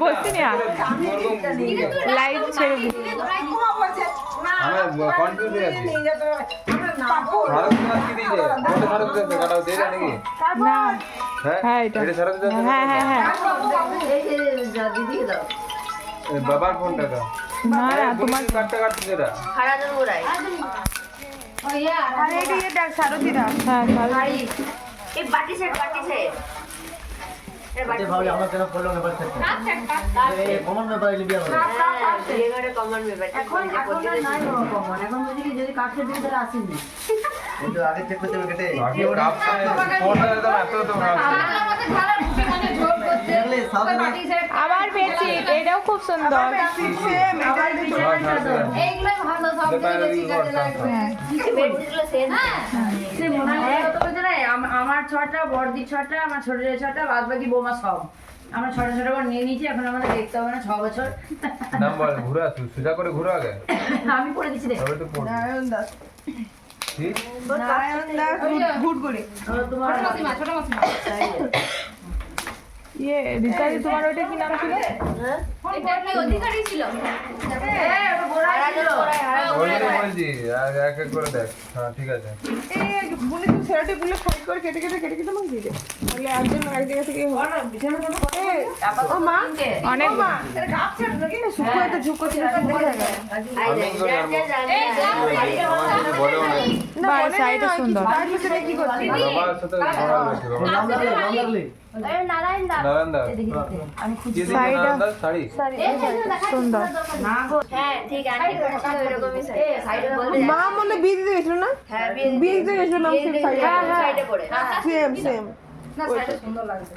বসতে না লাইভ ছেড়ে দিই আমরা কনফিউজ হয়ে আছি ভারত মাছ কি দিয়েছে কত ভারত দিয়েছে কাটাও দেয় নাকি না হ্যাঁ হ্যাঁ এটা এটা ভারত দিয়েছে হ্যাঁ হ্যাঁ হ্যাঁ বাবার ফোনটা দাও না না তোমার কাটতে কাটতে যেটা আরে এটা ये দেখ সারথি দা হ্যাঁ সারথি এই বাটি সেট এ বাটি ভাবি আমরা কেন করলাম এবার থেকে এই কমন ব্যাপার লিবিয়া বলে এবারে কমন ব্যাপার এখন নাই কমন এখন যদি কাটতে দিই তাহলে আসেনি কিন্তু আগে চেক করতে হবে কেটে আগে কাপটা ফোনটা দাও এত তো ভালো দেখলে সাউথ আবার পেয়েছি এটাও খুব সুন্দর এইগুলো ভালো সব বেশি কাজে লাগবে বেডশিটগুলো সেম সে মনে হয় কত করে জানেন আমার 6টা বড়দি 6টা আমার ছোটদের 6টা বাদবাকি বৌমা সব আমরা ছোট ছোট করে নিয়ে নিয়েছি এখন আমাদের দেখতে হবে না 6 বছর নাম বল ঘুরা সুজা করে ঘুরা আগে আমি করে দিচ্ছি রে তবে তো পড় নারায়ণ দাস ঠিক নারায়ণ দাস গুড করে তোমার ছোট মাসিমা ये রিতাদি তোমার ওটা কি নাম ছিল এটা কি অধিকারী ছিল হ্যাঁ ওটা গোড়ায় ছিল ওইটাই বলছি আর এক এক করে দেখ হ্যাঁ ঠিক আছে এই বলে তো সেরাটি গুলো সাইড করে কেটে আমাকে দিয়ে দে তাহলে একজন এক জায়গা থেকে ও মা অনেক মা এটা কাপ ছেড়ে নাকি না শুকোয় তো ঝুঁকো ছিল দেখে গেল আমার কিছু বলেও নাই না সাইডটা সুন্দর তার ভিতরে কি করছিস বাবার সাথে ঘোরা হয়েছে নাম লাগলে নারায়ণ দা নারায়ণ দাস আমি খুঁজি কি দিয়েছে নারায়ণ দাস শাড়ি সুন্দর না গো হ্যাঁ ঠিক আন্টি করছে এরকমই সাইডে বলতে মা মনে বিয়ে দিতে গেছিল না হ্যাঁ বিয়ে দিতে গেছিল নাম সেম সাইড সাইডে পড়ে সেম না সাইডে সুন্দর লাগছে